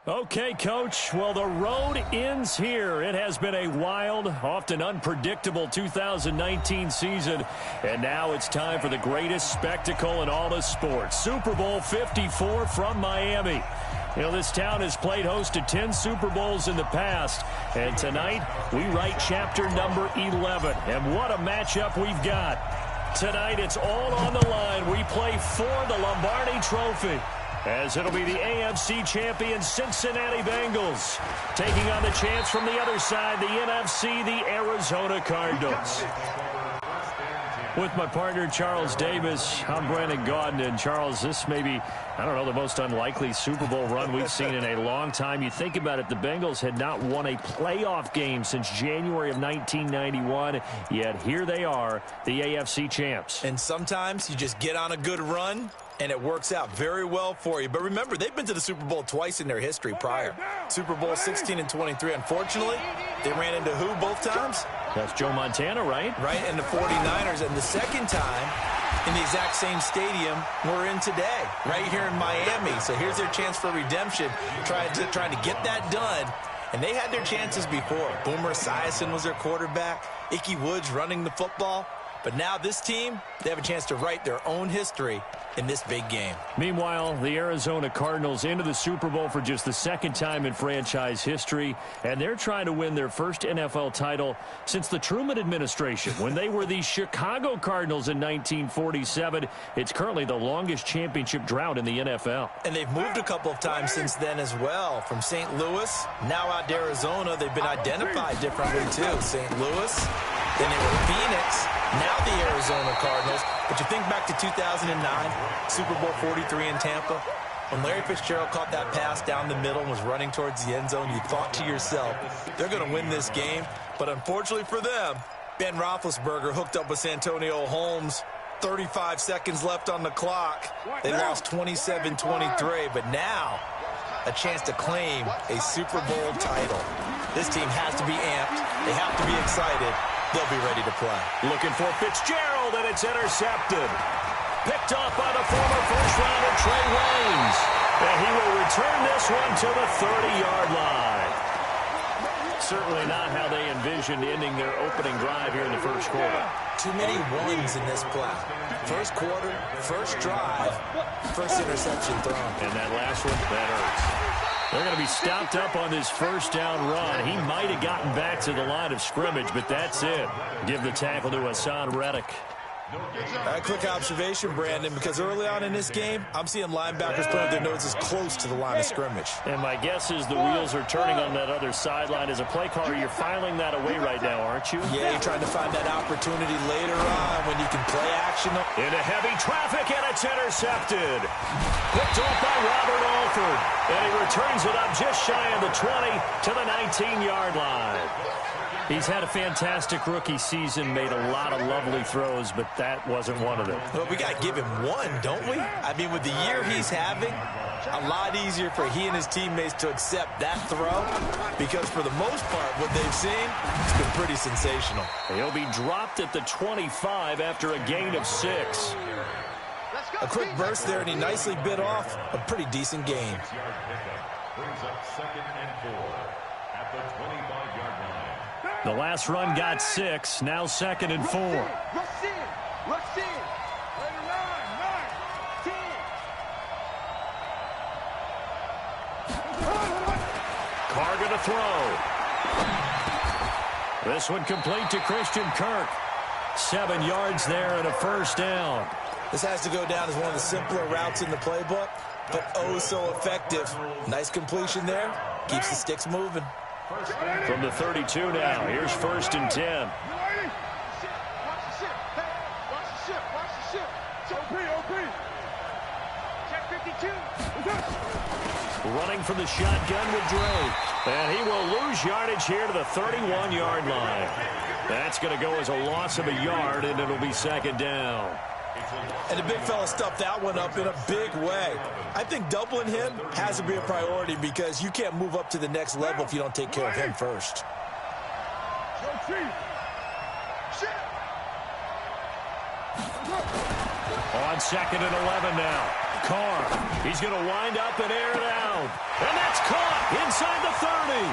Okay, Coach. Well, the road ends here. It has been a wild, often unpredictable 2019 season. And now it's time for the greatest spectacle in all of sports. Super Bowl 54 from Miami. You know, this town has played host to 10 Super Bowls in the past. And tonight, we write chapter number 11. And what a matchup we've got. Tonight, it's all on the line. We play for the Lombardi Trophy, as it'll be the AFC champion Cincinnati Bengals taking on the chance from the other side, the NFC, the Arizona Cardinals. With my partner, Charles Davis, I'm Brandon Gaudin. And Charles, this may be, I don't know, the most unlikely Super Bowl run we've seen in a long time. You think about it, the Bengals had not won a playoff game since January of 1991, yet here they are, the AFC champs. And sometimes you just get on a good run, and it works out very well for you. But remember, they've been to the Super Bowl twice in their history prior. Super Bowl 16 and 23. Unfortunately, they ran into who both times? That's Joe Montana, right? Right, and the 49ers. And the second time in the exact same stadium we're in today, right here in Miami. So here's their chance for redemption, trying to get that done. And they had their chances before. Boomer Esiason was their quarterback. Ickey Woods running the football. But now this team, they have a chance to write their own history in this big game. Meanwhile, the Arizona Cardinals into the Super Bowl for just the second time in franchise history, and they're trying to win their first NFL title since the Truman administration when they were the Chicago Cardinals in 1947. It's currently the longest championship drought in the NFL. And they've moved a couple of times since then as well. From St. Louis, now out to Arizona, they've been identified differently too. St. Louis, then they were Phoenix, now the Arizona Cardinals. But you think back to 2009, Super Bowl 43 in Tampa, when Larry Fitzgerald caught that pass down the middle and was running towards the end zone, you thought to yourself, they're going to win this game. But unfortunately for them, Ben Roethlisberger hooked up with Santonio Holmes. 35 seconds left on the clock. They lost 27-23, but now a chance to claim a Super Bowl title. This team has to be amped. They have to be excited. They'll be ready to play. Looking for Fitzgerald, and it's intercepted. Picked off by the former first-rounder Trey Waynes. And he will return this one to the 30-yard line. Certainly not how they envisioned ending their opening drive here in the first quarter. Too many ones in this play. First quarter, first drive, first interception thrown. And that last one, that hurts. They're going to be stopped up on this first down run. He might have gotten back to the line of scrimmage, but that's it. Give the tackle to Hassan Reddick. A quick observation, Brandon, because early on in this game, I'm seeing linebackers put their noses close to the line of scrimmage. And my guess is the wheels are turning on that other sideline. As a play caller, you're filing that away right now, aren't you? Yeah, you're trying to find that opportunity later on when you can play action. Into heavy traffic, and it's intercepted. Picked off by Robert Alford. And he returns it up just shy of the 20 to the 19-yard line. He's had a fantastic rookie season, made a lot of lovely throws, but that wasn't one of them. Well, we got to give him one, don't we? I mean, with the year he's having, a lot easier for he and his teammates to accept that throw, because for the most part, what they've seen, it's been pretty sensational. He'll be dropped at the 25 after a gain of 6. A quick burst there, and he nicely bit off a pretty decent gain. Brings up 2nd and 4 at the 25-yard line. The last run got 6, now 2nd and 4. Rush in. Rush in. 9, 10. Carr going to throw. This one complete to Christian Kirk. 7 yards there and a first down. This has to go down as one of the simpler routes in the playbook, but oh so effective. Nice completion there. Keeps the sticks moving. From the 32 now, here's 1st and 10. Watch the ship. Hey, watch the ship. Watch the ship. OP. Check 52. Running from the shotgun with Dre. And he will lose yardage here to the 31-yard line. That's going to go as a loss of a yard, and it'll be 2nd down. And the big fella stuffed that one up in a big way. I think doubling him has to be a priority because you can't move up to the next level if you don't take care of him first. On 2nd and 11 now. Carr. He's going to wind up and air it out. And that's caught inside the 30.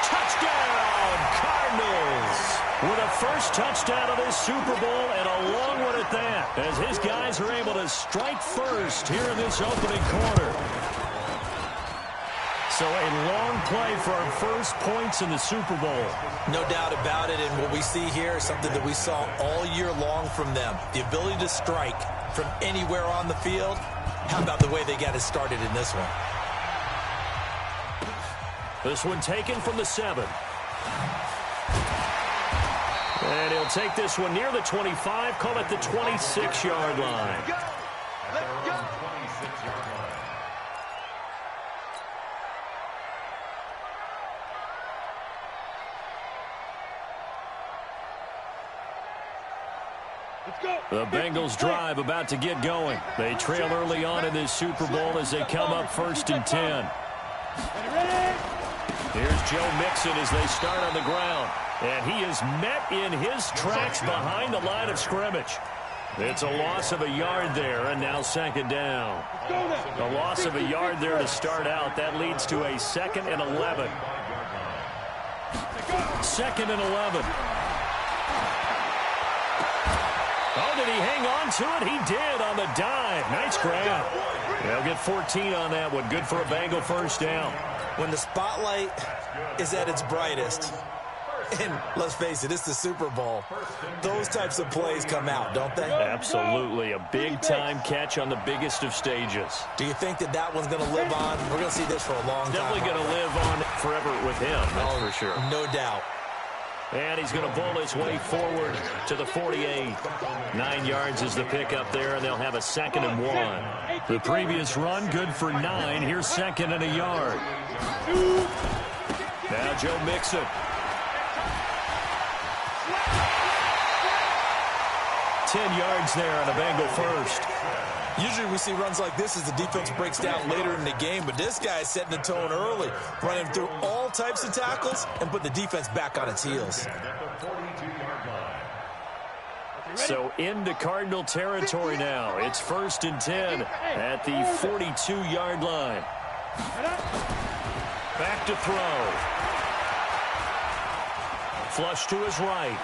Touchdown, Cardinals. With a first touchdown of this Super Bowl and a long one at that, as his guys are able to strike first here in this opening quarter. So a long play for our first points in the Super Bowl. No doubt about it, and what we see here is something that we saw all year long from them. The ability to strike from anywhere on the field. How about the way they got it started in this one? This one taken from the 7. And he'll take this one near the 25, call it the 26-yard line. Let's go. 26-yard line. The Bengals drive about to get going. They trail early on in this Super Bowl as they come up 1st and 10. Here's Joe Mixon as they start on the ground. And he is met in his tracks behind the line of scrimmage. It's a loss of a yard there, and now 2nd down. A loss of a yard there to start out. That leads to a 2nd and 11. 2nd and 11. Oh, did he hang on to it? He did on the dive. Nice grab. They'll get 14 on that one. Good for a Bengal first down. When the spotlight is at its brightest, and let's face it, it's the Super Bowl, those types of plays come out, don't they? Absolutely. A big-time catch on the biggest of stages. Do you think that that one's going to live on? We're going to see this for a long time. Definitely going to live on forever with him, that's for sure. No doubt. And he's going to bowl his way forward to the 48. 9 yards is the pickup there, and they'll have a 2nd and 1. The previous run, good for 9. Here's 2nd and a yard. Now Joe Mixon. 10 yards there on a Bengal first. Usually we see runs like this as the defense breaks down later in the game, but this guy is setting the tone early, running through all types of tackles and put the defense back on its heels. So into Cardinal territory now. It's 1st and 10 at the 42-yard line. Back to throw. Flush to his right.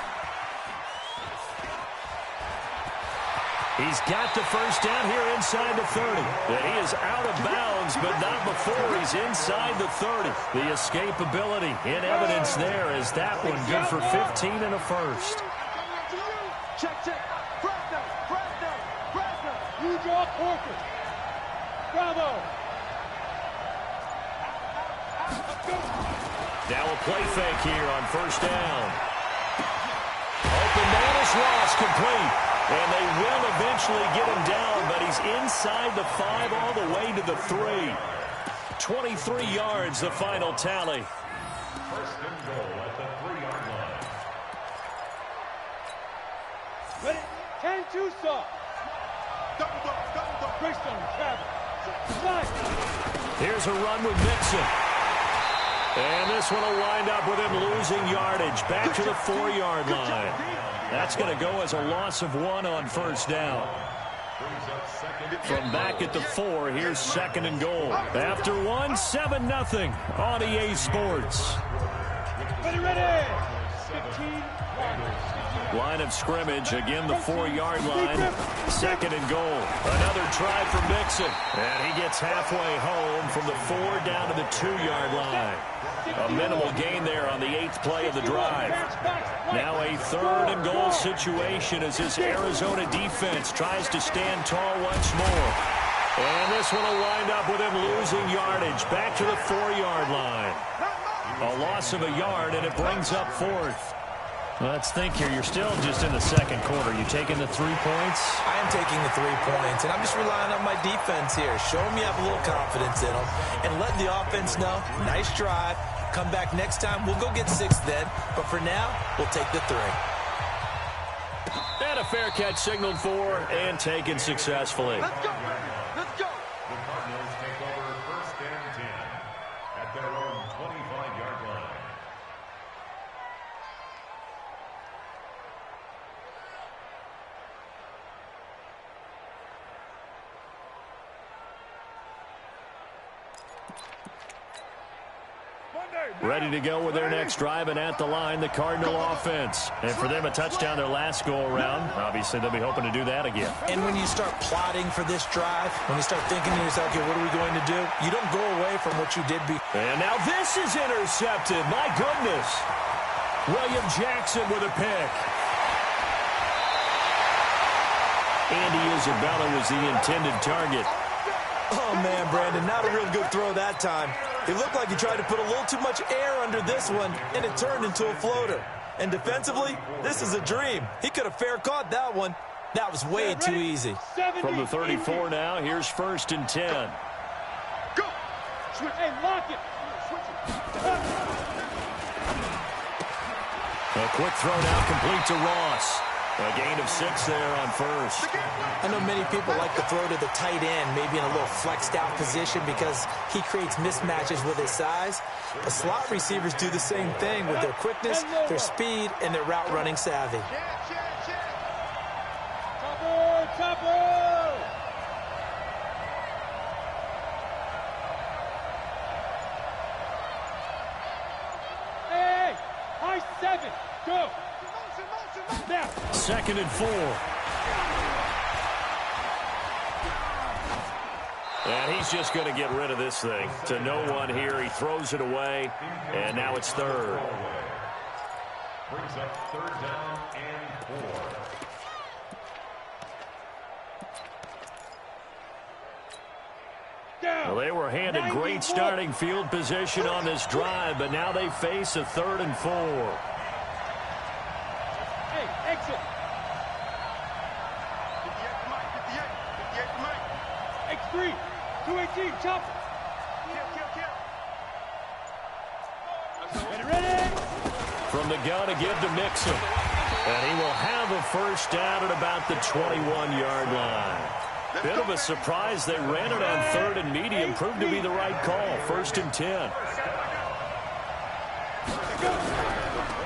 He's got the first down here inside the 30. And he is out of bounds, but not before he's inside the 30. The escapability in evidence there as that one good for 15 and a first. Check. Fresno. You draw Porter. Bravo. Now a play fake here on 1st down. Open man is lost, complete. And they will eventually get him down, but he's inside the 5 all the way to the 3. 23 yards, the final tally. 1st and goal at the 3-yard line. Ready? 10-2 stop. Double. Greystone, travel. Here's a run with Mixon. And this one will wind up with him losing yardage. Back to the 4-yard line. That's going to go as a loss of 1 on 1st down. From back at the 4, here's 2nd and goal. After 1, 7-0 on EA Sports. Ready. 15. Line of scrimmage, again the 4-yard line. 2nd and goal. Another try for Mixon. And he gets halfway home from the 4 down to the 2-yard line. A minimal gain there on the 8th play of the drive. Now a 3rd and goal situation as this Arizona defense tries to stand tall once more. And this one will wind up with him losing yardage. Back to the 4-yard line. A loss of a yard, and it brings up 4th. Let's think here. You're still just in the 2nd quarter. You taking the 3 points? I am taking the 3 points, and I'm just relying on my defense here. Show me you have a little confidence in them, and let the offense know, nice drive. Come back next time. We'll go get 6 then, but for now, we'll take the 3. And a fair catch signaled for and taken successfully. Let's go. The Cardinals take over 1st and 10 at their own 25-yard line. Ready to go with their next drive, and at the line, the Cardinal offense. And for them, a touchdown their last go-around. Obviously, they'll be hoping to do that again. And when you start plotting for this drive, when you start thinking to yourself, okay, what are we going to do? You don't go away from what you did before. And now this is intercepted. My goodness. William Jackson with a pick. Andy Isabella was the intended target. Oh, man, Brandon, not a real good throw that time. It looked like he tried to put a little too much air under this one, and it turned into a floater. And defensively, this is a dream. He could have fair caught that one. That was way too easy. From the 34 now, here's 1st and 10. Go. Switch. Hey, lock it. Switch it. A quick throw now complete to Ross. A gain of 6 there on 1st. I know many people like to throw to the tight end, maybe in a little flexed out position because he creates mismatches with his size. But slot receivers do the same thing with their quickness, their speed, and their route running savvy. Chopper! Hey! High 7! Go! Now! 2nd and 4. And he's just going to get rid of this thing. To no one here. He throws it away. And now it's 3rd. Brings up 3rd down and 4. Well, they were handed great starting field position on this drive, but now they face a 3rd and 4. Hey, exit! 58 X3, 218, chopper! Ready? From the gun to give to Mixon. And he will have a 1st down at about the 21-yard line. Bit of a surprise. They ran it on 3rd and medium. Proved to be the right call. 1st and 10.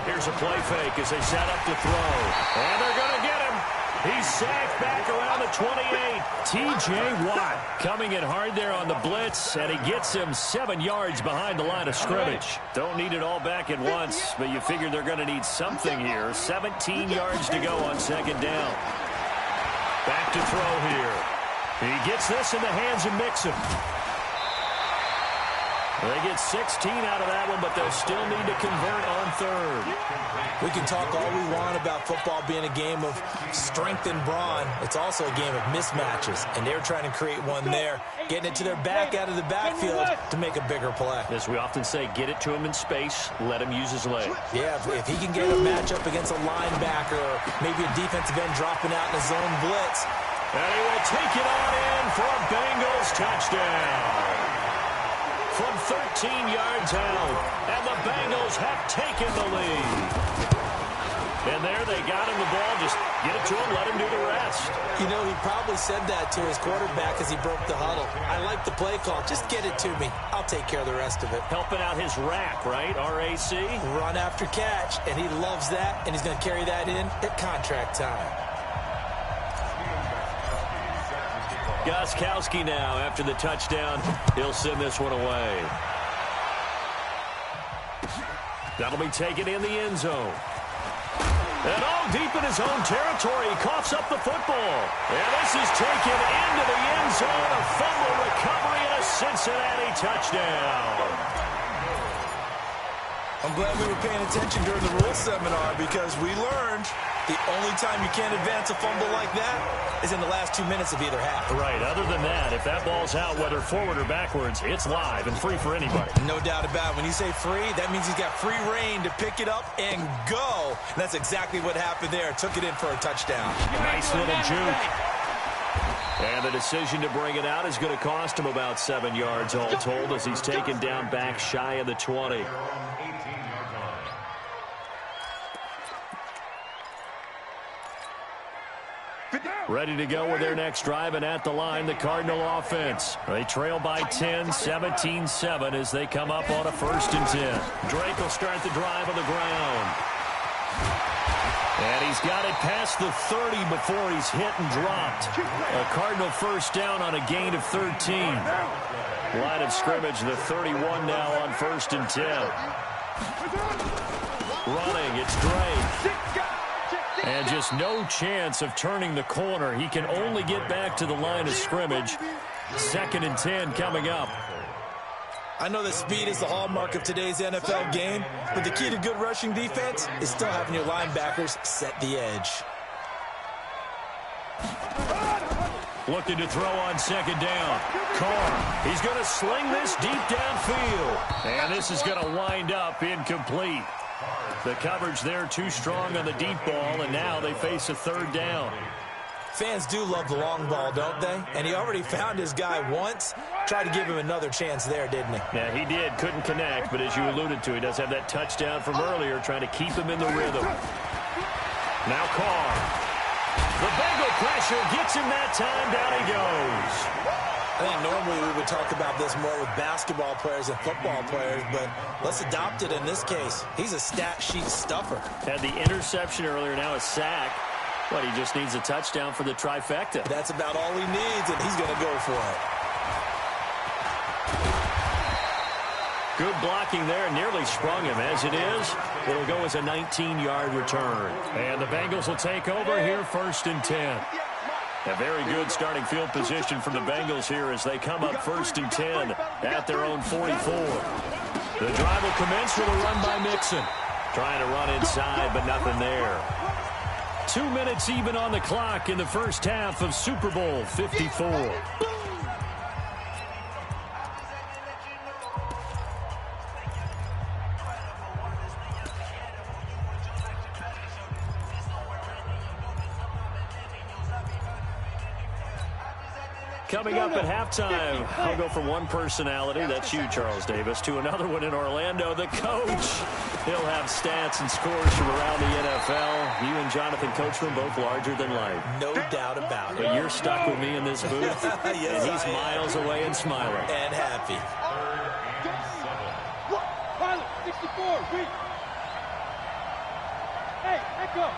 Here's a play fake as they set up to throw. And they're going to get him. He's sacked back around the 28. T.J. Watt coming in hard there on the blitz, and he gets him 7 yards behind the line of scrimmage. Don't need it all back at once, but you figure they're going to need something here. 17 yards to go on 2nd down. Back to throw here. He gets this in the hands of Mixon. They get 16 out of that one, but they'll still need to convert on 3rd. We can talk all we want about football being a game of strength and brawn. It's also a game of mismatches, and they're trying to create one there, getting it to their back out of the backfield to make a bigger play. As we often say, get it to him in space, let him use his leg. Yeah, if he can get a matchup against a linebacker or maybe a defensive end dropping out in a zone blitz. And he will take it on in for a Bengals touchdown. From 13 yards out, and the Bengals have taken the lead. And there they got him the ball. Just get it to him, let him do the rest. You know, he probably said that to his quarterback as he broke the huddle. I like the play call. Just get it to me. I'll take care of the rest of it. Helping out his rack, right? R-A-C? Run after catch, and he loves that, and he's going to carry that in at contract time. Gostkowski now, after the touchdown, he'll send this one away. That'll be taken in the end zone. And all deep in his own territory, he coughs up the football. And this is taken into the end zone. A fumble recovery and a Cincinnati touchdown. I'm glad we were paying attention during the rules seminar because we learned the only time you can't advance a fumble like that is in the last 2 minutes of either half. Right. Other than that, if that ball's out, whether forward or backwards, it's live and free for anybody. No doubt about it. When you say free, that means he's got free reign to pick it up and go. And that's exactly what happened there. Took it in for a touchdown. Nice little juke. And the decision to bring it out is going to cost him about 7 yards all told as he's taken down back shy of the 20. Ready to go with their next drive, and at the line, the Cardinal offense. They trail by 10, 17-7 as they come up on a 1st and 10. Drake will start the drive on the ground. And he's got it past the 30 before he's hit and dropped. A Cardinal 1st down on a gain of 13. Line of scrimmage, the 31 now on 1st and 10. Running, it's Drake. And just no chance of turning the corner. He can only get back to the line of scrimmage. 2nd and 10 coming up. I know that speed is the hallmark of today's NFL game, but the key to good rushing defense is still having your linebackers set the edge. Looking to throw on 2nd down. Carr, he's going to sling this deep downfield. And this is going to wind up incomplete. The coverage there too strong on the deep ball, and now they face a 3rd down. Fans do love the long ball, don't they? And he already found his guy once. Tried to give him another chance there, didn't he? Yeah, he did. Couldn't connect, but as you alluded to, he does have that touchdown from earlier, trying to keep him in the rhythm. Now Carr. The Bengal pressure gets him that time. Down he goes. I think normally we would talk about this more with basketball players and football players, but let's adopt it in this case. He's a stat sheet stuffer. Had the interception earlier, now a sack. But he just needs a touchdown for the trifecta. That's about all he needs, and he's going to go for it. Good blocking there, nearly sprung him. As it is, it'll go as a 19-yard return. And the Bengals will take over here, 1st and 10. A very good starting field position from the Bengals here as they come up 1st and 10 at their own 44. The drive will commence with a run by Mixon. Trying to run inside, but nothing there. 2 minutes even on the clock in the first half of Super Bowl 54. Coming up at halftime, I'll go from one personality, that's you, Charles Davis, to another one in Orlando, the coach. He'll have stats and scores from around the NFL. You and Jonathan Coachman both larger than life. No doubt about it. But you're stuck with me in this booth, yes, and he's miles away and smiling. And happy. Pilot, 64, wait. Hey, let go.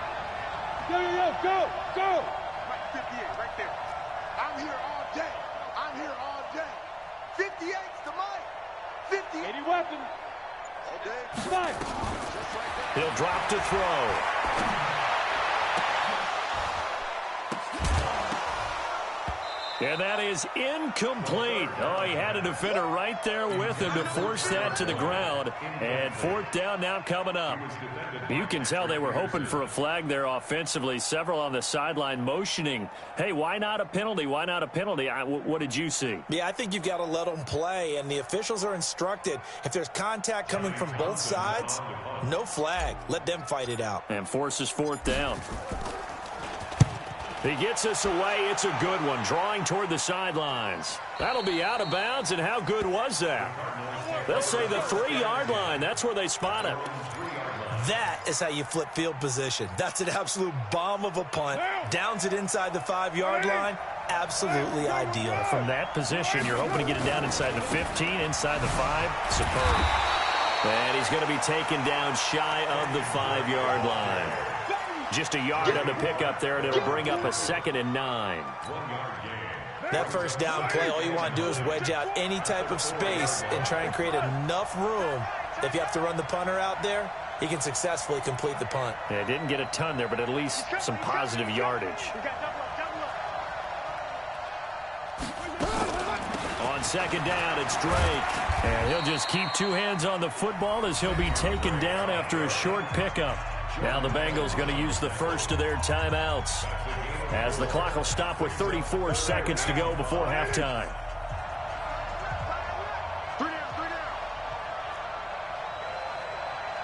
Go. Right, 58, right there. I'm here all day. I'm here all day. 58's the mic. 58. Any weapon. All day. Mike. Just like that. He'll drop to throw. And that is incomplete. Oh, he had a defender right there with him to force that to the ground. And 4th down now coming up. You can tell they were hoping for a flag there offensively. Several on the sideline motioning. Hey, why not a penalty? Why not a penalty? What did you see? Yeah, I think you've got to let them play. And the officials are instructed, if there's contact coming from both sides, no flag. Let them fight it out. And forces 4th down. He gets us away. It's a good one. Drawing toward the sidelines. That'll be out of bounds, and how good was that? They'll say the 3-yard line. That's where they spot it. That is how you flip field position. That's an absolute bomb of a punt. Downs it inside the 5-yard line. Absolutely ideal. From that position, you're hoping to get it down inside the 15, inside the 5. Superb. And he's going to be taken down shy of the 5-yard line. Just a yard on the pickup there, and it'll bring up a 2nd and 9. That first down play, all you want to do is wedge out any type of space and try and create enough room. If you have to run the punter out there, he can successfully complete the punt. Yeah, didn't get a ton there, but at least some positive yardage. On 2nd down, it's Drake. And he'll just keep 2 hands on the football as he'll be taken down after a short pickup. Now the Bengals going to use the first of their timeouts as the clock will stop with 34 seconds to go before halftime. 3 down.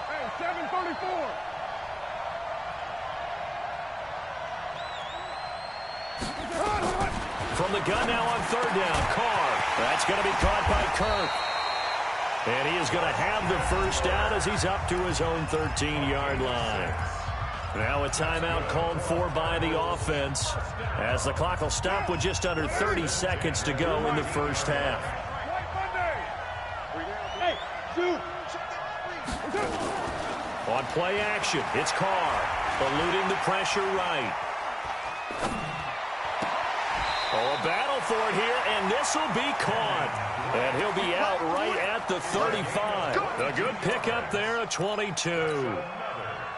Hey, 7:34. From the gun now on 3rd down, Carr. That's going to be caught by Kirk. And he is going to have the first down as he's up to his own 13-yard line. Now a timeout called for by the offense as the clock will stop with just under 30 seconds to go in the first half. On play action, it's Carr eluding the pressure right. Oh, a battle for it here, and this will be caught. And he'll be out right at the 35. A good pickup there, a 22.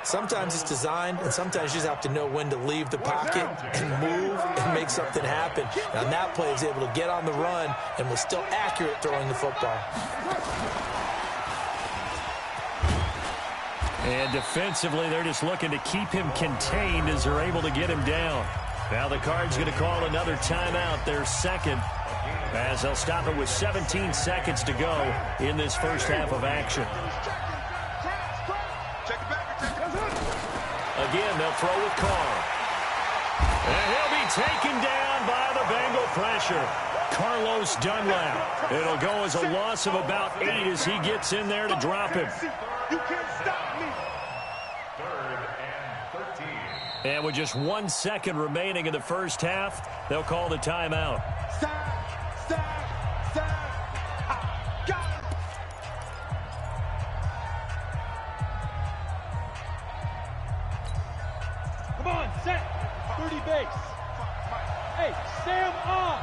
Sometimes it's designed, and sometimes you just have to know when to leave the pocket and move and make something happen. And on that play, he was able to get on the run and was still accurate throwing the football. And defensively, they're just looking to keep him contained as they're able to get him down. Now the Cards going to call another timeout, their second, as they'll stop it with 17 seconds to go in this first half of action. Again, they'll throw with Carr. And he'll be taken down by the Bengal pressure. Carlos Dunlap. It'll go as a loss of about 8 as he gets in there to drop him. You can't stop me. Third and 13. And with just 1 second remaining in the first half, they'll call the timeout. Sack. Got him. Come on, set. 30 base. Hey, Sam on.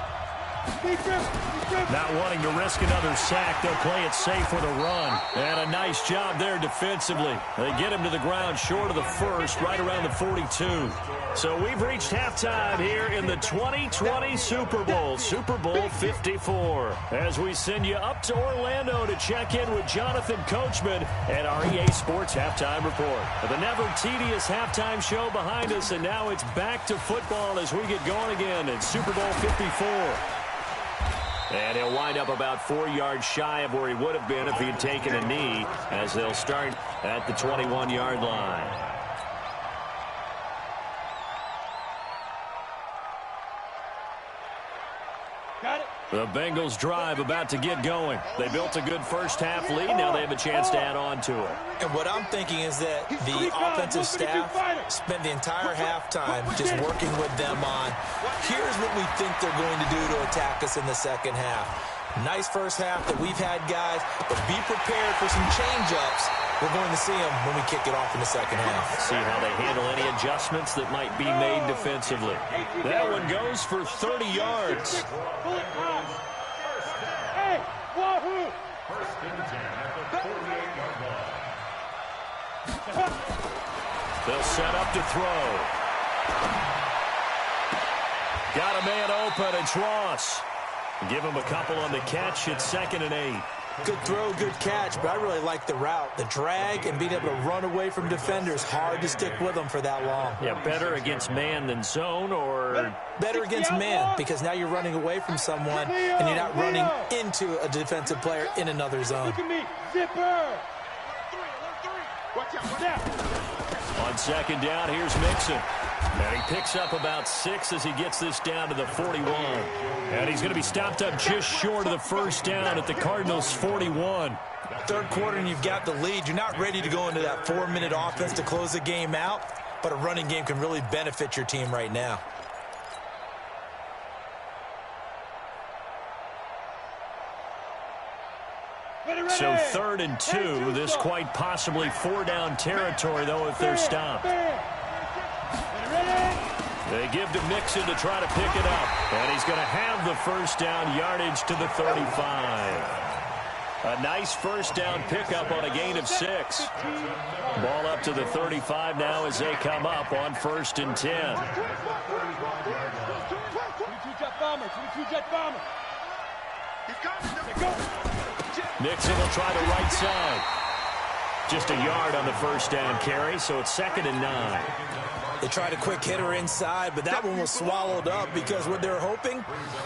Not wanting to risk another sack, they'll play it safe with a run. And a nice job there defensively. They get him to the ground short of the first, right around the 42. So we've reached halftime here in the 2020 Super Bowl, Super Bowl 54. As we send you up to Orlando to check in with Jonathan Coachman and our EA Sports Halftime Report. The never tedious halftime show behind us, and now it's back to football as we get going again in Super Bowl 54. And he'll wind up about 4 yards shy of where he would have been if he had taken a knee, as they'll start at the 21-yard line. Got it. The Bengals drive about to get going. They built a good first half lead. Now they have a chance to add on to it. And what I'm thinking is that the offensive staff spent the entire halftime just working with them on, here's what we think they're going to do to attack us in the second half. Nice first half that we've had, guys, but be prepared for some change-ups. We're going to see them when we kick it off in the second half. See how they handle any adjustments that might be made defensively. That one goes for 30 yards. Hey, wahoo! First and 10 at the 48-yard line. They'll set up to throw. Got a man open. It's Ross. Give him a couple on the catch. It's 2nd and 8. Good throw, good catch, but I really like the route. The drag and being able to run away from defenders, hard to stick with them for that long. Yeah, better against man than zone, or better against man, because now you're running away from someone and you're not running into a defensive player in another zone. Look at me, zipper. Watch out. on 2nd down, here's Mixon. And he picks up about 6 as he gets this down to the 41. And he's going to be stopped up just short of the first down at the Cardinals' 41. Third quarter and you've got the lead. You're not ready to go into that 4-minute offense to close the game out, but a running game can really benefit your team right now. So 3rd and 2, this quite possibly 4-down territory, though, if they're stopped. They give to Mixon to try to pick it up. And he's going to have the first down yardage to the 35. A nice first down pickup on a gain of 6. Ball up to the 35 now as they come up on 1st and 10. 22-jet bomber, 22-jet bomber. Mixon will try the right side. Just a yard on the first down carry, so it's 2nd and 9. They tried a quick hitter inside, but that one was swallowed up because what they're hoping,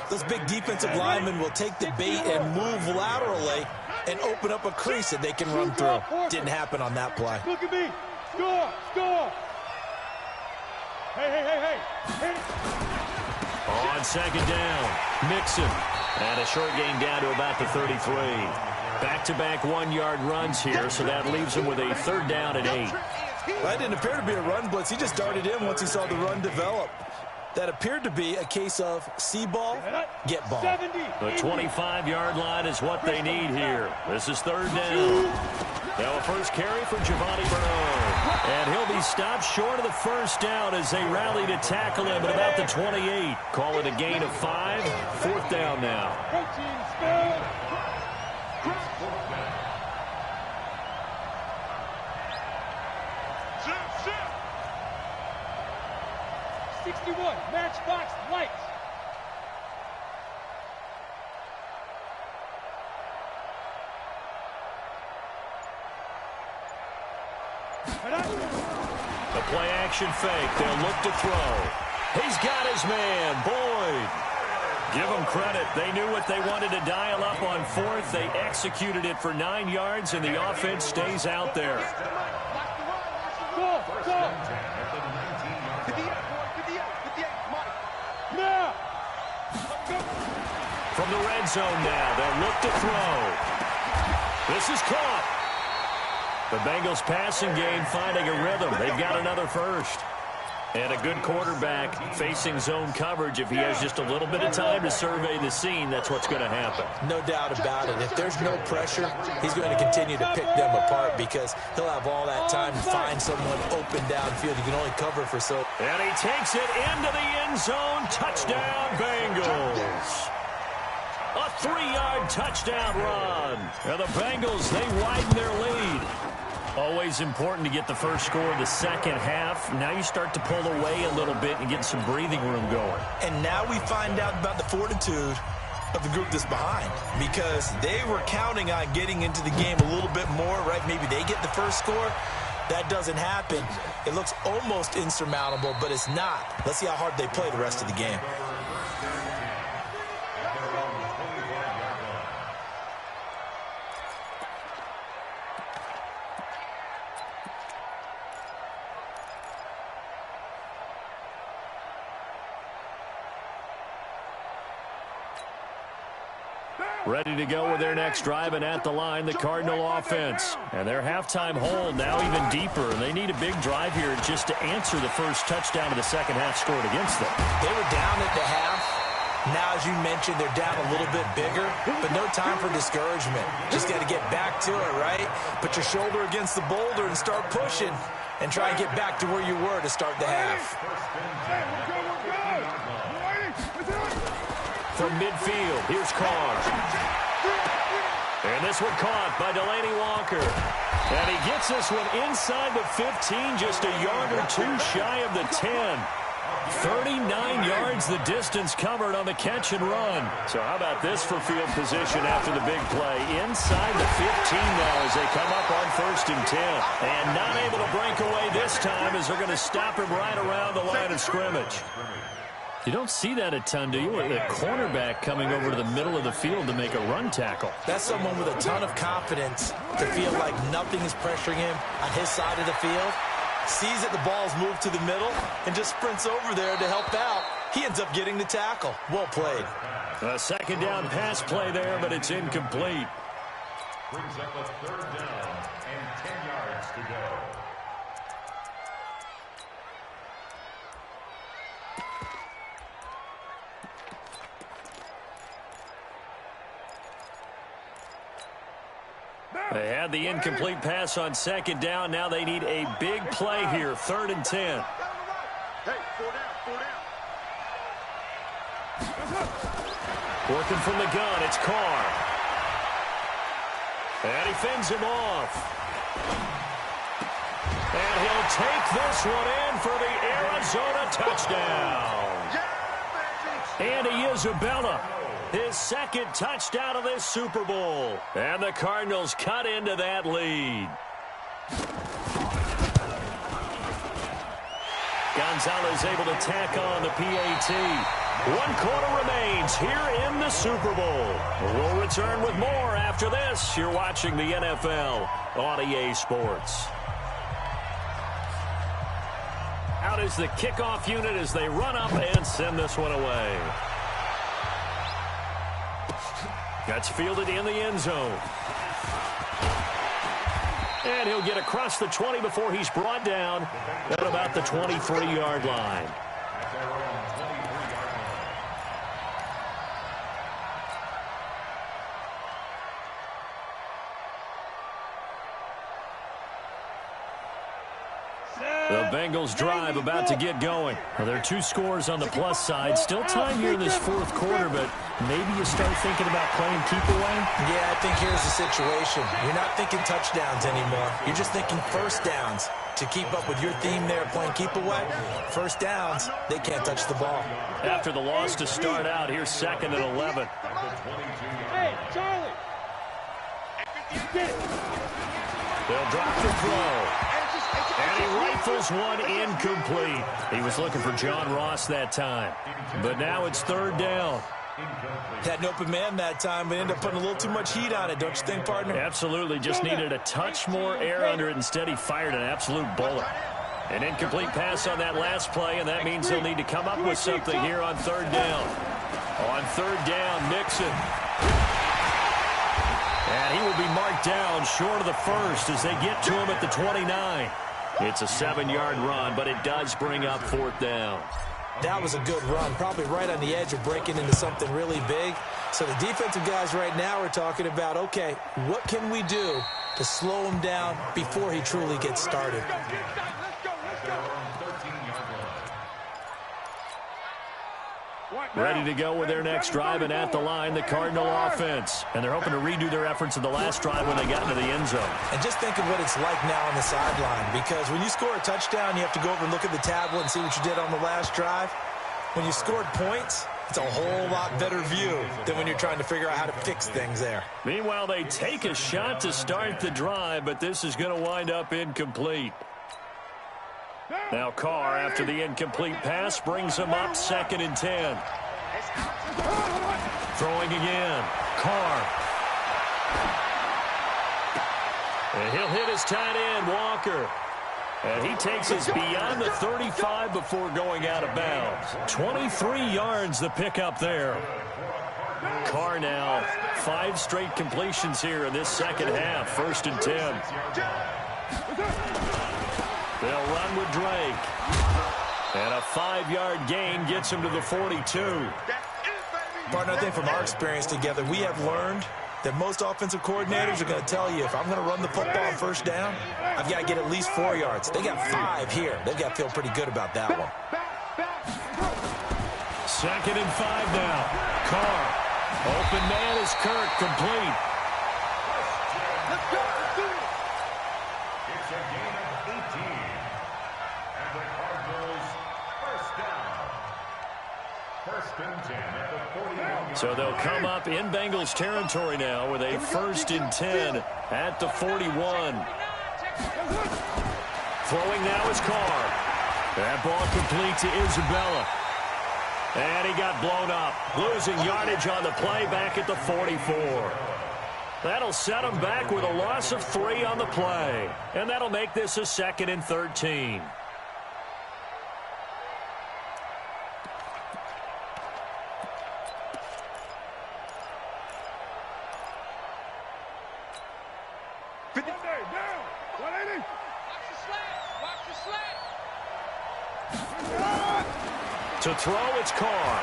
those big defensive linemen will take the bait and move laterally and open up a crease that they can run through. Didn't happen on that play. Look at me. Score, score. Hey. On 2nd down, Mixon. And a short gain down to about the 33. Back-to-back 1-yard runs here, so that leaves him with a 3rd down and 8. Well, that didn't appear to be a run blitz. He just darted in once he saw the run develop. That appeared to be a case of see ball, get ball. The 25-yard line is what they need here. This is 3rd down. Now a first carry for Giovanni Bernard. And he'll be stopped short of the first down as they rally to tackle him at about the 28. Call it a gain of 5. Fourth down now. 61, matchbox lights. The play action fake. They'll look to throw. He's got his man, Boyd. Give them credit. They knew what they wanted to dial up on fourth. They executed it for 9 yards, and the offense stays out there. Go, go. From the red zone now, they'll look to throw. This is caught. The Bengals passing game finding a rhythm. They've got another first. And a good quarterback facing zone coverage. If he has just a little bit of time to survey the scene, that's what's going to happen. No doubt about it. If there's no pressure, he's going to continue to pick them apart because he'll have all that time to find someone open downfield. He can only cover for so. And he takes it into the end zone. Touchdown, Bengals. A 3-yard touchdown run. And the Bengals, they widen their lead. Always important to get the first score of the second half. Now you start to pull away a little bit and get some breathing room going. And now we find out about the fortitude of the group that's behind because they were counting on getting into the game a little bit more, right? Maybe they get the first score. That doesn't happen. It looks almost insurmountable, but it's not. Let's see how hard they play the rest of the game. Ready to go with their next drive, and at the line, the Cardinal offense. And their halftime hole now even deeper. They need a big drive here just to answer the first touchdown of the second half scored against them. They were down at the half. Now, as you mentioned, they're down a little bit bigger, but no time for discouragement. Just got to get back to it, right? Put your shoulder against the boulder and start pushing and try and get back to where you were to start the half. From midfield, here's Carr. And this one caught by Delaney Walker. And he gets this one inside the 15, just a yard or two shy of the 10. 39 yards the distance covered on the catch and run. So how about this for field position after the big play? Inside the 15 now as they come up on 1st and 10. And not able to break away this time as they're going to stop him right around the line of scrimmage. You don't see that a ton, do you? The cornerback coming over to the middle of the field to make a run tackle. That's someone with a ton of confidence to feel like nothing is pressuring him on his side of the field. Sees that the ball's moved to the middle and just sprints over there to help out. He ends up getting the tackle. Well played. A second down pass play there, but it's incomplete. Brings up a 3rd down and 10 yards to go. They had the incomplete pass on 2nd down. Now they need a big play here. 3rd and 10. Hey, 4 down. Working from the gun, it's Carr. And he fends him off. And he'll take this one in for the Arizona touchdown. Andy Isabella. His 2nd touchdown of this Super Bowl. And the Cardinals cut into that lead. Gonzalez able to tack on the PAT. 1 quarter remains here in the Super Bowl. We'll return with more after this. You're watching the NFL on EA Sports. Out is the kickoff unit as they run up and send this one away. That's fielded in the end zone. And he'll get across the 20 before he's brought down at about the 23-yard line. Bengals drive about to get going. Well, there are 2 scores on the plus side. Still time here in this 4th quarter, but maybe you start thinking about playing keep away? Yeah, I think here's the situation. You're not thinking touchdowns anymore. You're just thinking first downs. To keep up with your theme there, playing keep away, first downs, they can't touch the ball. After the loss to start out, here's 2nd and 11. Hey, Charlie. They'll drop the throw. And he rifles one incomplete. He was looking for John Ross that time. But now it's 3rd down. Had an open man that time, but ended up putting a little too much heat on it, don't you think, partner? Absolutely. Just needed a touch more air under it. Instead, he fired an absolute bullet. An incomplete pass on that last play, and that means he'll need to come up with something here on 3rd down. On 3rd down, Mixon. And he will be marked down short of the first as they get to him at the 29. It's a 7-yard run, but it does bring up 4th down. That was a good run, probably right on the edge of breaking into something really big. So the defensive guys right now are talking about, okay, what can we do to slow him down before he truly gets started? Ready to go with their next drive, and at the line, the Cardinal offense. And they're hoping to redo their efforts in the last drive when they got into the end zone. And just think of what it's like now on the sideline, because when you score a touchdown, you have to go over and look at the tablet and see what you did on the last drive. When you scored points, it's a whole lot better view than when you're trying to figure out how to fix things there. Meanwhile, they take a shot to start the drive, but this is going to wind up incomplete. Now Carr, after the incomplete pass, brings him up 2nd and 10. Throwing again. Carr. And he'll hit his tight end, Walker. And he takes us beyond the 35 before going out of bounds. 23 yards the pickup there. Carr now 5 straight completions here in this second half. 1st and 10. They'll run with Drake. And a 5-yard gain gets him to the 42. Partner, I think from our experience together, we have learned that most offensive coordinators are going to tell you, if I'm going to run the football on 1st down, I've got to get at least 4 yards. They got 5 here. They've got to feel pretty good about that one. 2nd and 5 now. Carr. Open man is Kirk, complete. Let's go. It's a gain of 18. And the Cardinals first down. 1st and 10 at the 41. So they'll come up in Bengals territory now with a 1st and 10 at the 41. Throwing now is Carr. That ball complete to Isabella. And he got blown up. Losing yardage on the play back at the 44. That'll set him back with a loss of 3 on the play. And that'll make this a 2nd and 13. To throw, it's Carr.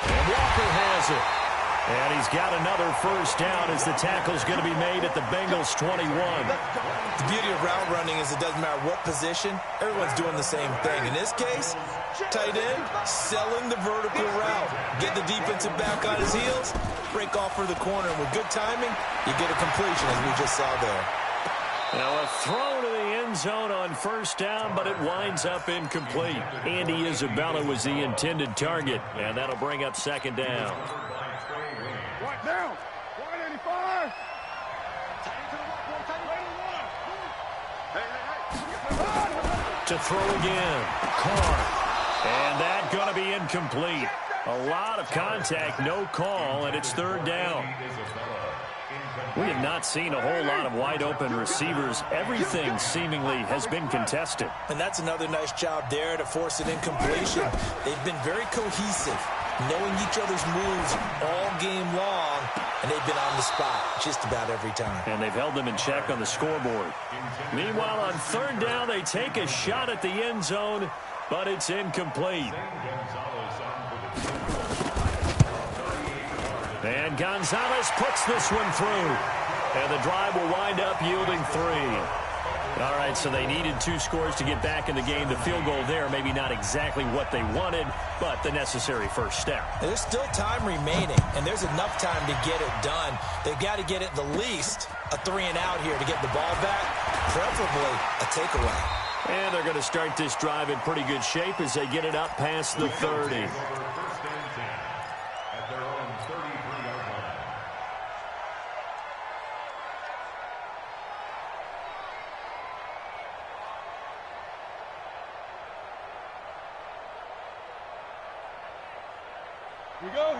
And Walker has it. And he's got another 1st down as the tackle's going to be made at the Bengals 21. The beauty of route running is it doesn't matter what position, everyone's doing the same thing. In this case, tight end, selling the vertical route. Get the defensive back on his heels, break off for the corner. And with good timing, you get a completion, as we just saw there. Now a throw to the end zone on 1st down, but it winds up incomplete. Andy Isabella was the intended target, and that'll bring up 2nd down. Right down. 185. To throw again. Carr. And that going to be incomplete. A lot of contact, no call, and it's 3rd down. We have not seen a whole lot of wide-open receivers. Everything seemingly has been contested. And that's another nice job there to force an incompletion. They've been very cohesive, knowing each other's moves all game long, and they've been on the spot just about every time. And they've held them in check on the scoreboard. Meanwhile, on 3rd down, they take a shot at the end zone, but it's incomplete. And Gonzalez puts this one through. And the drive will wind up yielding 3. All right, so they needed 2 scores to get back in the game. The field goal there, maybe not exactly what they wanted, but the necessary first step. There's still time remaining, and there's enough time to get it done. They've got to get it the least a 3-and-out here to get the ball back, preferably a takeaway. And they're going to start this drive in pretty good shape as they get it up past the 30.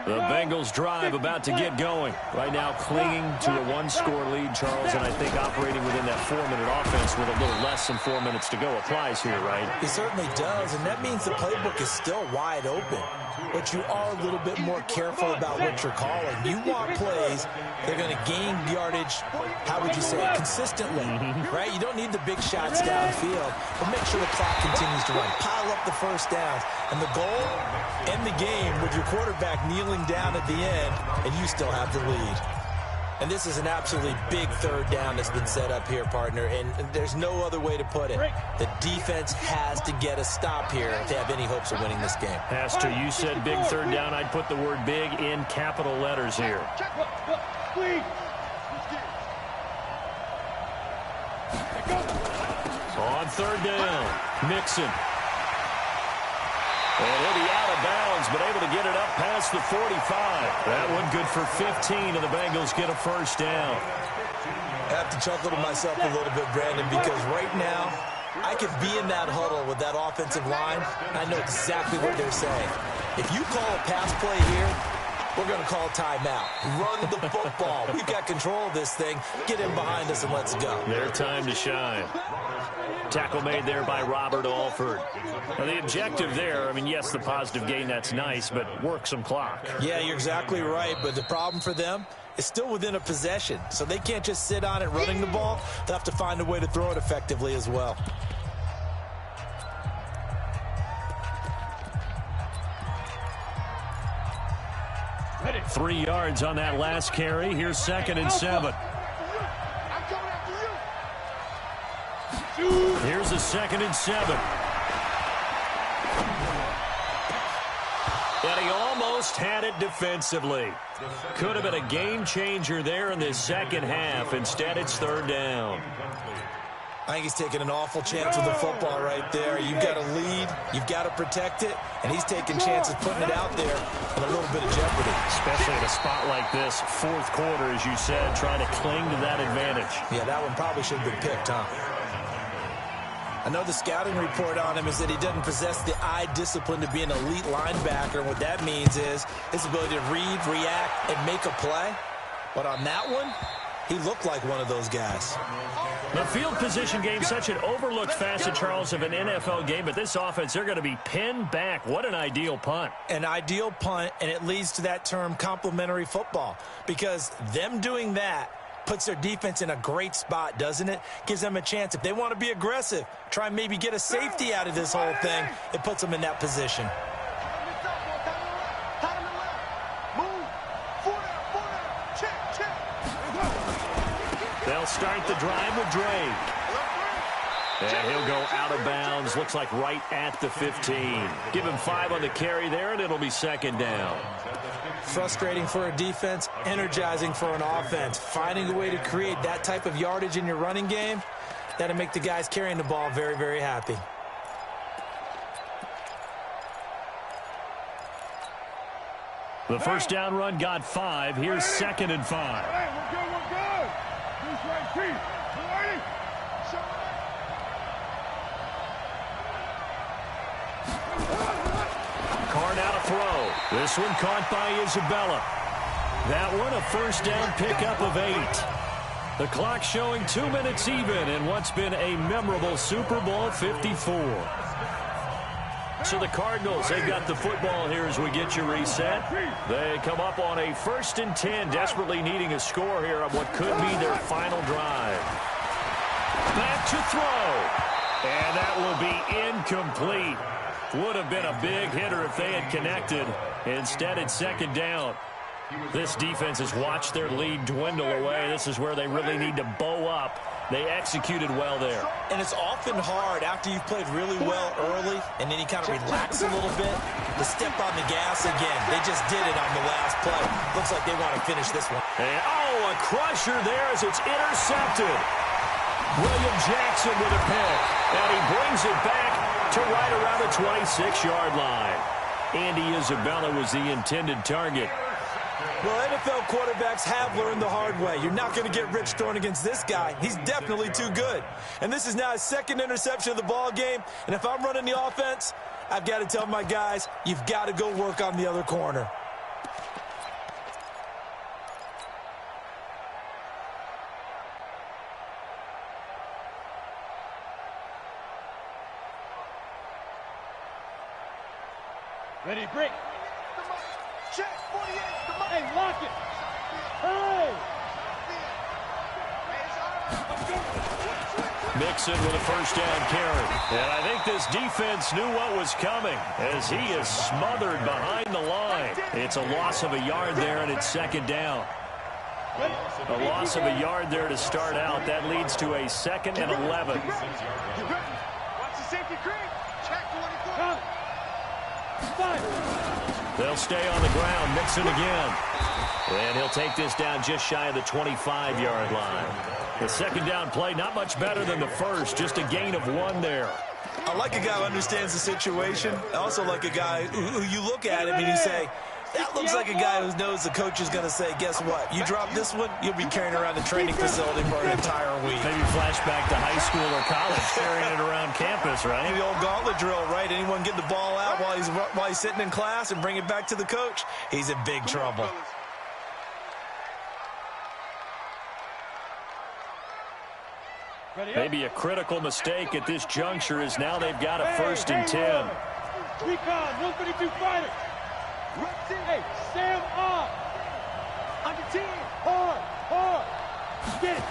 The Bengals drive about to get going. Right now clinging to a 1-score lead, Charles, and I think operating within that 4-minute offense with a little less than 4 minutes to go applies here, right? It certainly does, and that means the playbook is still wide open. But you are a little bit more careful about what you're calling. You want plays that are going to gain yardage, how would you say, consistently, right? You don't need the big shots downfield, but make sure the clock continues to run. Pile up the first downs. And the goal, end the game with your quarterback kneeling down at the end, and you still have the lead. And this is an absolutely big 3rd down that's been set up here, partner, and there's no other way to put it. The defense has to get a stop here if they have any hopes of winning this game. Has to. You said big 3rd down. I'd put the word big in capital letters here. On 3rd down, Mixon. And he'll be out of bounds, but able to get it up past the 45. That one good for 15, and the Bengals get a first down. I have to chuckle to myself a little bit, Brandon, because right now I could be in that huddle with that offensive line. I know exactly what they're saying. If you call a pass play here, we're going to call timeout. Run the football. We've got control of this thing. Get in behind us and let's go. Their time to shine. Tackle made there by Robert Alford. Now, the objective there, I mean, yes, the positive gain, that's nice, but work some clock. Yeah, you're exactly right, but the problem for them is still within a possession, so they can't just sit on it running the ball. They'll have to find a way to throw it effectively as well. Ready. 3 yards on that last carry. Here's 2nd and 7. Here's a 2nd and 7. And he almost had it defensively. Could have been a game changer there in this second half. Instead, it's 3rd down. I think he's taking an awful chance with the football right there. You've got a lead, you've got to protect it, and he's taking chances putting it out there in a little bit of jeopardy. Especially in a spot like this, 4th quarter, as you said, trying to cling to that advantage. Yeah, that one probably should have been picked, huh? I know the scouting report on him is that he doesn't possess the eye discipline to be an elite linebacker. What that means is his ability to read, react, and make a play. But on that one, he looked like one of those guys. The field position game, such an overlooked facet, Charles, of an NFL game, but this offense, they're going to be pinned back. What an ideal punt. An ideal punt, and it leads to that term complementary football, because them doing that puts their defense in a great spot, doesn't it? Gives them a chance. If they want to be aggressive, try and maybe get a safety out of this whole thing, it puts them in that position. They'll start the drive with Drake. And he'll go out of bounds, looks like right at the 15. Give him 5 on the carry there, and it'll be 2nd down. Frustrating for a defense, energizing for an offense. Finding a way to create that type of yardage in your running game, that'll make the guys carrying the ball very, very happy. The first down run got 5. Here's 2nd and 5. Hey, we're good, we're good. This right, Pete. You ready? Carr now to throw. This one caught by Isabella. That one a first down pickup of 8. The clock showing 2 minutes even in what's been a memorable Super Bowl 54. So the Cardinals, they've got the football here as we get you reset. They come up on a 1st and 10, desperately needing a score here on what could be their final drive. Back to throw. And that will be incomplete. Would have been a big hitter if they had connected. Instead, it's 2nd down. This defense has watched their lead dwindle away. This is where they really need to bow up. They executed well there. And it's often hard after you've played really well early and then you kind of relax a little bit to step on the gas again. They just did it on the last play. Looks like they want to finish this one. And, a crusher there as it's intercepted. William Jackson with a pick. And he brings it back to right around the 26-yard line. Andy Isabella was the intended target. Well, NFL quarterbacks have learned the hard way. You're not going to get rich throwing against this guy. He's definitely too good. And this is now his second interception of the ball game. And if I'm running the offense, I've got to tell my guys, you've got to go work on the other corner. Ready, break. Check, 48, hey, lock it. Hey. Mixon with a first down carry. And I think this defense knew what was coming as he is smothered behind the line. It's a loss of a yard there, and it's second down. A loss of a yard there to start out. That leads to a 2nd and 11. Watch the safety creep. Check 24. They'll stay on the ground. Mixon again. And he'll take this down just shy of the 25-yard line. The second down play, not much better than the first. Just a gain of 1 there. I like a guy who understands the situation. I also like a guy who you look at him and you say, that looks like a guy who knows the coach is going to say, guess what? You drop this one, you'll be carrying around the training facility for an entire week. Maybe flashback to high school or college, carrying it around campus, right? The old gauntlet drill, right? Anyone get the ball out while he's sitting in class and bring it back to the coach? He's in big trouble. Maybe a critical mistake at this juncture is now they've got a 1st and 10. Recon, 132 fighter. Hey, Sam off. Under 10. Hard. Get it.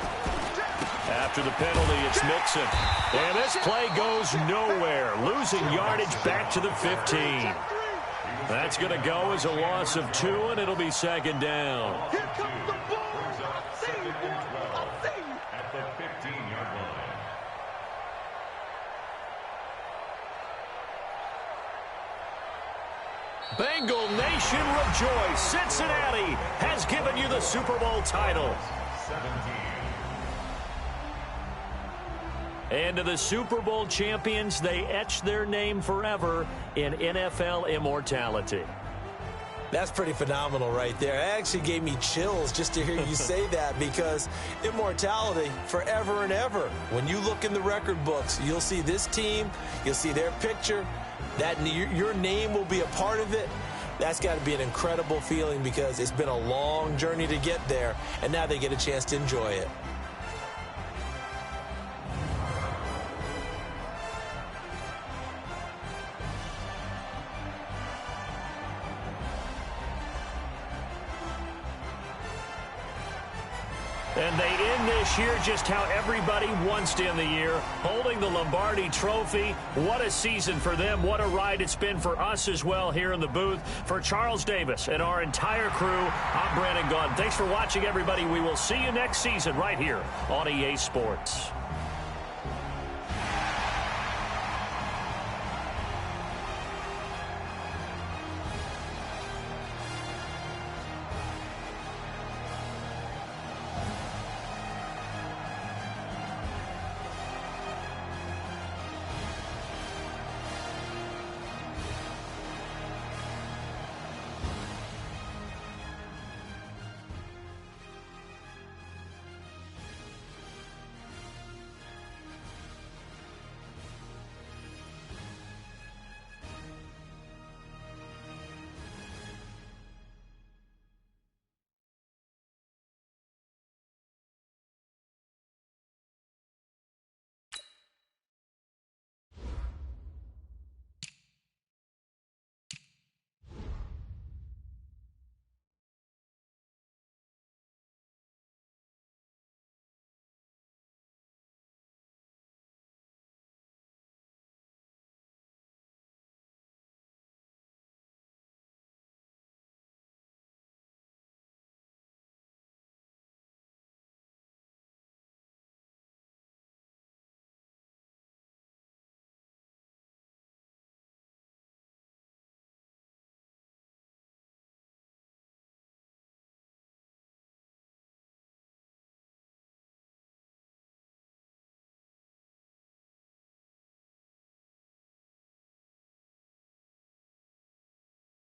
After the penalty, it's Mixon. And this play goes nowhere. Losing yardage back to the 15. That's going to go as a loss of 2, and it'll be second down. Here comes the ball. I see you, boy. I see you. At the 15-yard line. Bengal Nation rejoice. Cincinnati has given you the Super Bowl title. 17. And to the Super Bowl champions, they etch their name forever in NFL immortality. That's pretty phenomenal right there. It actually gave me chills just to hear you say that, because immortality forever and ever. When you look in the record books, you'll see this team, you'll see their picture, that your name will be a part of it. That's got to be an incredible feeling, because it's been a long journey to get there, and now they get a chance to enjoy it. And they end this year just how everybody wants to end the year, holding the Lombardi Trophy. What a season for them. What a ride it's been for us as well here in the booth. For Charles Davis and our entire crew, I'm Brandon Gaudin. Thanks for watching, everybody. We will see you next season right here on EA Sports.